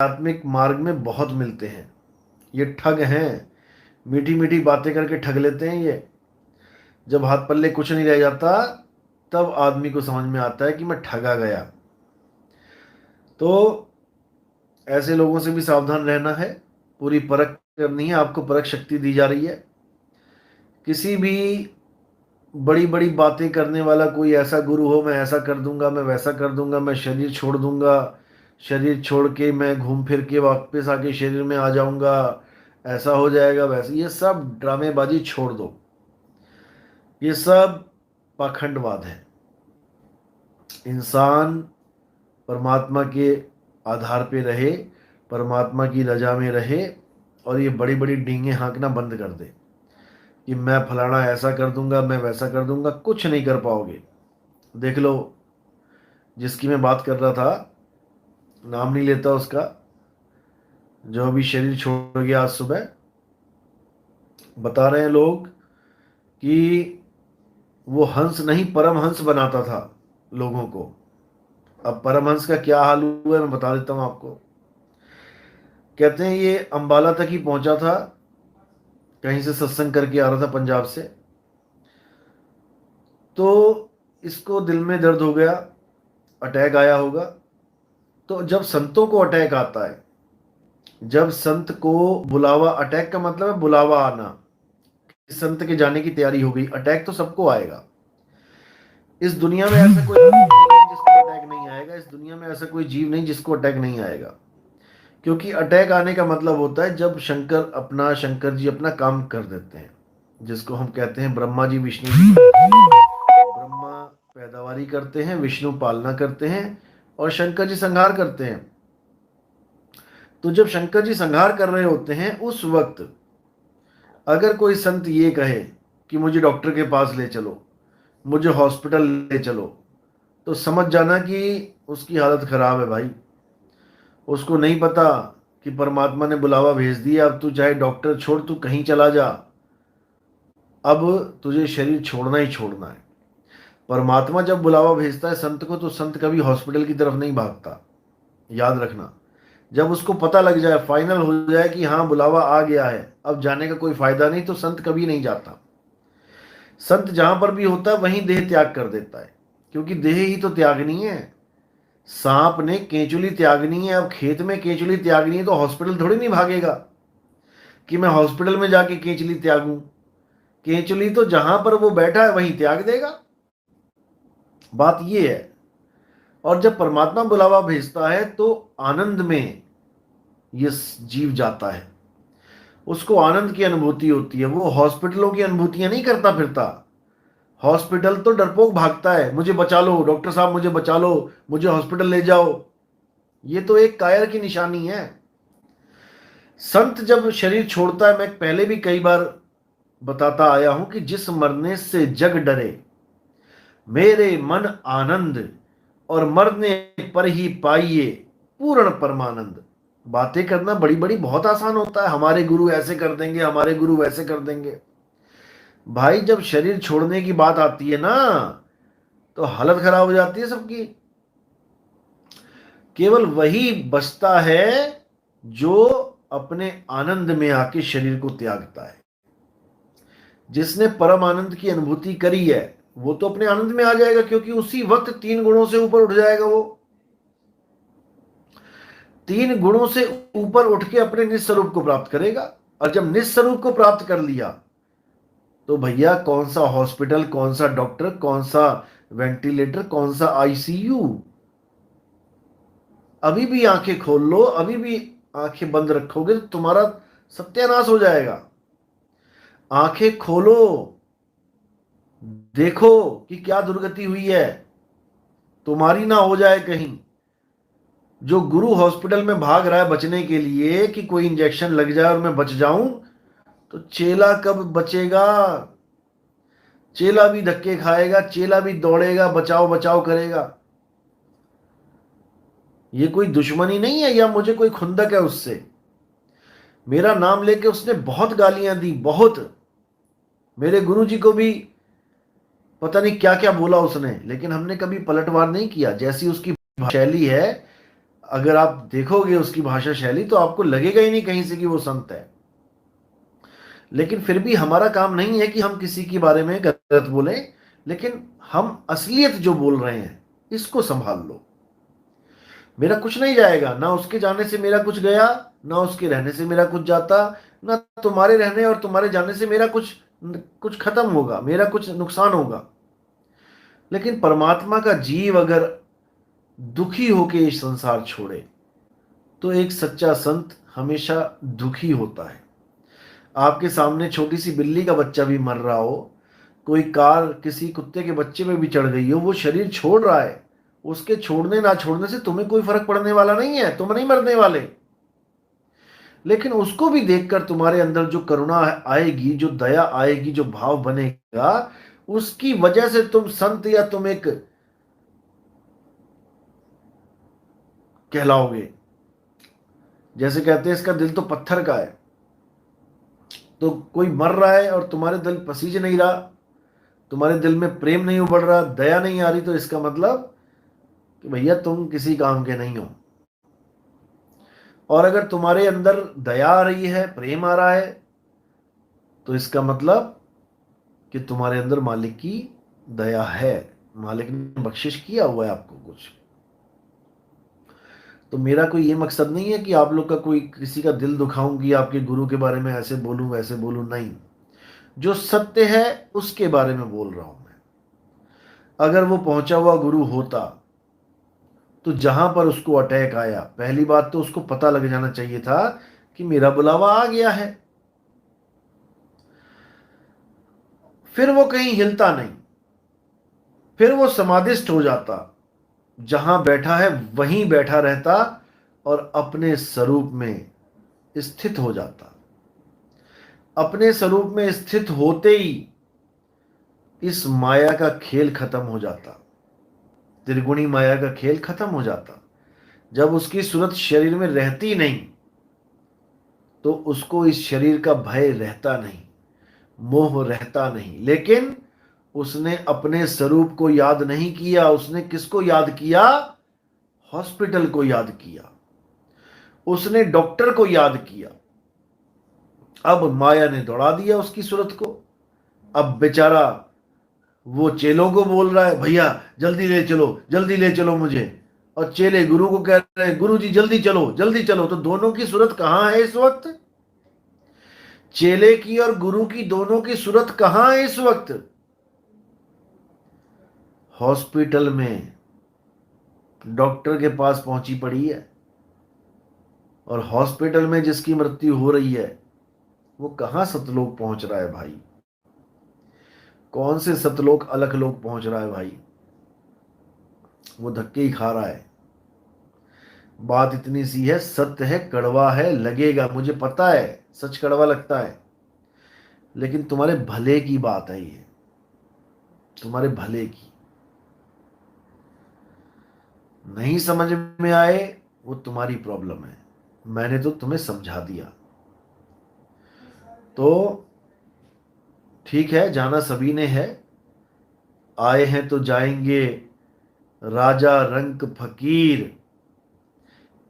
आध्यात्मिक मार्ग में बहुत मिलते हैं। ये ठग हैं, मीठी मीठी बातें करके ठग लेते हैं ये। जब हाथ पल्ले कुछ नहीं रह जाता तब आदमी को समझ में आता है कि मैं ठगा गया। तो ऐसे लोगों से भी सावधान रहना है। पूरी परख करनी है, आपको परख शक्ति दी जा रही है। किसी भी बड़ी बड़ी बातें करने वाला कोई ऐसा गुरु हो, मैं ऐसा कर दूंगा, मैं वैसा कर दूंगा, मैं शरीर छोड़ दूंगा, शरीर छोड़ के मैं घूम फिर के वापस आके शरीर में आ जाऊंगा, ऐसा हो जाएगा वैसे, ये सब ड्रामेबाजी छोड़ दो। ये सब पाखंडवाद है। इंसान परमात्मा के आधार पे रहे, परमात्मा की रजा में रहे, और ये बड़ी बड़ी डींगे हाँकना बंद कर दे कि मैं फलाना ऐसा कर दूंगा, मैं वैसा कर दूंगा। कुछ नहीं कर पाओगे। देख लो, जिसकी मैं बात कर रहा था, नाम नहीं लेता उसका, जो अभी शरीर छोड़ गया आज सुबह, बता रहे हैं लोग कि वो हंस नहीं परमहंस बनाता था लोगों को। अब परमहंस का क्या हाल हुआ है मैं बता देता हूँ आपको। कहते हैं ये अंबाला तक ही पहुंचा था, कहीं से सत्संग करके आ रहा था पंजाब से। तो इसको दिल में दर्द हो गया, अटैक आया होगा। तो जब संतों को अटैक आता है, जब संत को बुलावा, अटैक का मतलब है बुलावा आना, संत के जाने की तैयारी हो गई, अटैक तो सबको आएगा। इस दुनिया में ऐसा कोई आदमी नहीं है जिसको अटैक नहीं आएगा। इस दुनिया में ऐसा कोई जीव नहीं जिसको अटैक नहीं आएगा। क्योंकि अटैक आने का मतलब होता है जब शंकर जी अपना काम कर देते हैं, जिसको हम कहते हैं ब्रह्मा जी विष्णु जी। ब्रह्मा पैदावारी करते हैं, विष्णु पालना करते हैं, और शंकर जी संहार करते हैं। तो जब शंकर जी संहार कर रहे होते हैं उस वक्त अगर कोई संत ये कहे कि मुझे डॉक्टर के पास ले चलो, मुझे हॉस्पिटल ले चलो, तो समझ जाना कि उसकी हालत खराब है भाई। उसको नहीं पता कि परमात्मा ने बुलावा भेज दिया। अब तू चाहे डॉक्टर छोड़, तू कहीं चला जा, अब तुझे शरीर छोड़ना ही छोड़ना है। परमात्मा जब बुलावा भेजता है संत को, तो संत कभी हॉस्पिटल की तरफ नहीं भागता, याद रखना। जब उसको पता लग जाए, फाइनल हो जाए कि हाँ बुलावा आ गया है, अब जाने का कोई फायदा नहीं, तो संत कभी नहीं जाता। संत जहां पर भी होता है वहीं देह त्याग कर देता है, क्योंकि देह ही तो त्यागनी है। सांप ने केंचुली त्यागनी है, अब खेत में केंचुली त्यागनी है, तो हॉस्पिटल थोड़ी नहीं भागेगा कि मैं हॉस्पिटल में जाके केंचुली त्यागूं। केंचुली तो जहां पर वो बैठा है वहीं त्याग देगा। बात ये है। और जब परमात्मा बुलावा भेजता है तो आनंद में ये जीव जाता है, उसको आनंद की अनुभूति होती है। वो हॉस्पिटलों की अनुभूतियां नहीं करता फिरता। हॉस्पिटल तो डरपोक भागता है, मुझे बचा लो डॉक्टर साहब, मुझे बचा लो, मुझे हॉस्पिटल ले जाओ। ये तो एक कायर की निशानी है। संत जब शरीर छोड़ता है, मैं पहले भी कई बार बताता आया हूं कि जिस मरने से जग डरे, मेरे मन आनंद, और मरने पर ही पाइए पूर्ण परमानंद। बातें करना बड़ी बड़ी बहुत आसान होता है, हमारे गुरु ऐसे कर देंगे, हमारे गुरु वैसे कर देंगे। भाई जब शरीर छोड़ने की बात आती है ना, तो हालत खराब हो जाती है सबकी। केवल वही बचता है जो अपने आनंद में आके शरीर को त्यागता है। जिसने परम आनंद की अनुभूति करी है वो तो अपने आनंद में आ जाएगा, क्योंकि उसी वक्त तीन गुणों से ऊपर उठ जाएगा। वो तीन गुणों से ऊपर उठ के अपने निस्वरूप को प्राप्त करेगा। और जब निस्वरूप को प्राप्त कर लिया, तो भैया कौन सा हॉस्पिटल, कौन सा डॉक्टर, कौन सा वेंटिलेटर, कौन सा आईसीयू। अभी भी आंखें खोल लो, अभी भी आंखें बंद रखोगे तो तुम्हारा सत्यानाश हो जाएगा। आंखें खोलो, देखो कि क्या दुर्गति हुई है, तुम्हारी ना हो जाए कहीं। जो गुरु हॉस्पिटल में भाग रहा है बचने के लिए कि कोई इंजेक्शन लग जाए और मैं बच जाऊं, तो चेला कब बचेगा? चेला भी धक्के खाएगा, चेला भी दौड़ेगा, बचाओ बचाओ करेगा। ये कोई दुश्मनी नहीं है या मुझे कोई खुंदक है उससे। मेरा नाम लेके उसने बहुत गालियां दी, बहुत। मेरे गुरु जी को भी पता नहीं क्या क्या बोला उसने, लेकिन हमने कभी पलटवार नहीं किया। जैसी उसकी शैली है, अगर आप देखोगे उसकी भाषा शैली तो आपको लगेगा ही नहीं कहीं से कि वो संत है। लेकिन फिर भी हमारा काम नहीं है कि हम किसी के बारे में गलत बोलें, लेकिन हम असलियत जो बोल रहे हैं इसको संभाल लो। मेरा कुछ नहीं जाएगा, ना उसके जाने से मेरा कुछ गया, ना उसके रहने से मेरा कुछ जाता, ना तुम्हारे रहने और तुम्हारे जाने से मेरा कुछ कुछ खत्म होगा, मेरा कुछ नुकसान होगा। लेकिन परमात्मा का जीव अगर दुखी होके इस संसार छोड़े तो एक सच्चा संत हमेशा दुखी होता है। आपके सामने छोटी सी बिल्ली का बच्चा भी मर रहा हो, कोई कार किसी कुत्ते के बच्चे में भी चढ़ गई हो, वो शरीर छोड़ रहा है, उसके छोड़ने ना छोड़ने से तुम्हें कोई फर्क पड़ने वाला नहीं है, तुम नहीं मरने वाले। लेकिन उसको भी देखकर तुम्हारे अंदर जो करुणा आएगी, जो दया आएगी, जो भाव बनेगा, उसकी वजह से तुम संत या तुम एक कहलाओगे। जैसे कहते हैं इसका दिल तो पत्थर का है, तो कोई मर रहा है और तुम्हारे दिल पसीज नहीं रहा, तुम्हारे दिल में प्रेम नहीं उबड़ रहा, दया नहीं आ रही, तो इसका मतलब कि भैया तुम किसी काम के नहीं हो। और अगर तुम्हारे अंदर दया आ रही है, प्रेम आ रहा है, तो इसका मतलब कि तुम्हारे अंदर मालिक की दया है, मालिक ने बख्शिश किया हुआ है आपको कुछ। तो मेरा कोई ये मकसद नहीं है कि आप लोग का कोई किसी का दिल दुखाऊंगी, आपके गुरु के बारे में ऐसे बोलूं वैसे बोलूं, नहीं। जो सत्य है उसके बारे में बोल रहा हूं मैं। अगर वो पहुंचा हुआ गुरु होता तो जहां पर उसको अटैक आया, पहली बात तो उसको पता लग जाना चाहिए था कि मेरा बुलावा आ गया है। फिर वो कहीं हिलता नहीं, फिर वो समाधिस्थ हो जाता, जहां बैठा है वहीं बैठा रहता और अपने स्वरूप में स्थित हो जाता। अपने स्वरूप में स्थित होते ही इस माया का खेल खत्म हो जाता, त्रिगुणी माया का खेल खत्म हो जाता। जब उसकी सूरत शरीर में रहती नहीं तो उसको इस शरीर का भय रहता नहीं, मोह रहता नहीं। लेकिन उसने अपने स्वरूप को याद नहीं किया, उसने किसको याद किया? हॉस्पिटल को याद किया, उसने डॉक्टर को याद किया। अब माया ने दौड़ा दिया उसकी सूरत को। अब बेचारा वो चेलों को बोल रहा है, भैया जल्दी ले चलो, जल्दी ले चलो मुझे। और चेले गुरु को कह रहे हैं, गुरु जी जल्दी चलो, जल्दी चलो। तो दोनों की सूरत कहां है इस वक्त? चेले की और गुरु की, दोनों की सूरत कहां है इस वक्त? हॉस्पिटल में, डॉक्टर के पास पहुंची पड़ी है। और हॉस्पिटल में जिसकी मृत्यु हो रही है वो कहां सतलोक पहुंच रहा है भाई? कौन से सतलोक अलख लोक पहुंच रहा है भाई? वो धक्के ही खा रहा है। बात इतनी सी है, सत्य है, कड़वा है, लगेगा, मुझे पता है सच कड़वा लगता है, लेकिन तुम्हारे भले की बात है ये, तुम्हारे भले की। नहीं समझ में आए वो तुम्हारी प्रॉब्लम है, मैंने तो तुम्हें समझा दिया। तो ठीक है, जाना सभी ने है, आए हैं तो जाएंगे। राजा रंक फकीर,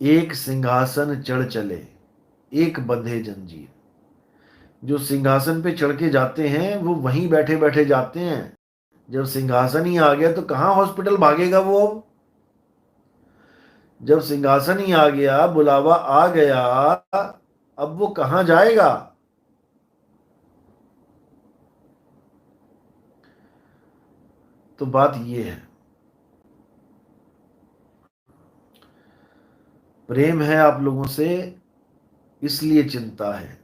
एक सिंहासन चढ़ चले, एक बंधे जंजीर। जो सिंहासन पे चढ़ के जाते हैं वो वहीं बैठे बैठे जाते हैं। जब सिंहासन ही आ गया तो कहाँ हॉस्पिटल भागेगा वो? अब जब सिंहासन ही आ गया, बुलावा आ गया, अब वो कहाँ जाएगा? तो बात ये है, प्रेम है आप लोगों से इसलिए चिंता है,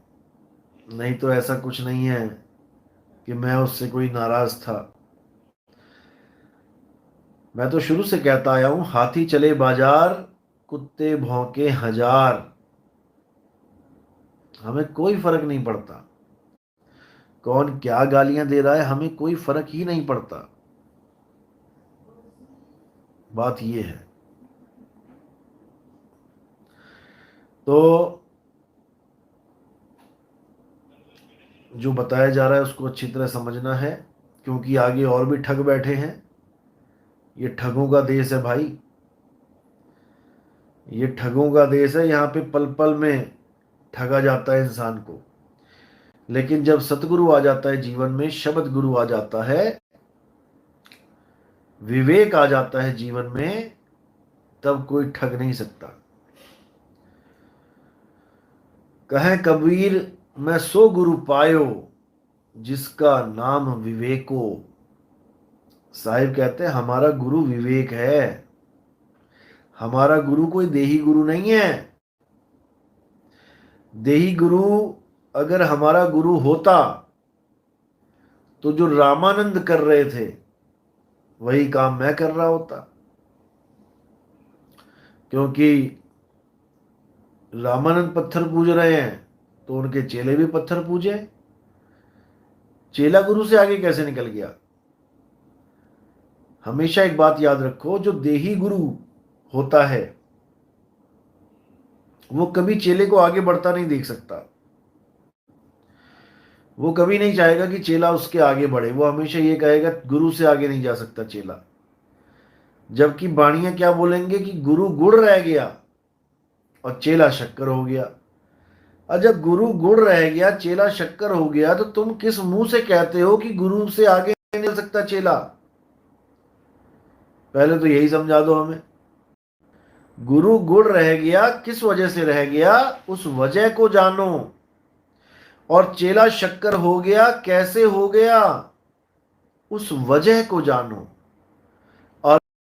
नहीं तो ऐसा कुछ नहीं है कि मैं उससे कोई नाराज था। मैं तो शुरू से कहता आया हूं, हाथी चले बाजार, कुत्ते भौंके हजार, हमें कोई फर्क नहीं पड़ता। कौन क्या गालियां दे रहा है, हमें कोई फर्क ही नहीं पड़ता। बात ये है। तो जो बताया जा रहा है उसको अच्छी तरह समझना है, क्योंकि आगे और भी ठग बैठे हैं। ये ठगों का देश है भाई। ये ठगों का देश है, यहाँ पे पल पल में ठगा जाता है इंसान को। लेकिन जब सतगुरु आ जाता है जीवन में, शब्द गुरु आ जाता है, विवेक आ जाता है जीवन में, तब कोई ठग नहीं सकता। कहे कबीर मैं सो गुरु पायो, जिसका नाम विवेको। साहिब कहते हैं हमारा गुरु विवेक है, हमारा गुरु कोई देही गुरु नहीं है। देही गुरु अगर हमारा गुरु होता तो जो रामानंद कर रहे थे वही काम मैं कर रहा होता, क्योंकि रामानंद पत्थर पूज रहे हैं तो उनके चेले भी पत्थर पूजे। चेला गुरु से आगे कैसे निकल गया? हमेशा एक बात याद रखो, जो देही गुरु होता है वो कभी चेले को आगे बढ़ता नहीं देख सकता। वो कभी नहीं चाहेगा कि चेला उसके आगे बढ़े, वो हमेशा ये कहेगा गुरु से आगे नहीं जा सकता चेला। जबकि बाणियां क्या बोलेंगे कि गुरु गुड़ रह गया और चेला शक्कर हो गया। और जब गुरु गुड़ रह गया चेला शक्कर हो गया, तो तुम किस मुंह से कहते हो कि गुरु से आगे नहीं निकल सकता चेला? पहले तो यही समझा दो हमें। गुरु गुड़ रह गया, किस वजह से रह गया, उस वजह को जानो। और चेला शक्कर हो गया, कैसे हो गया, उस वजह को जानो।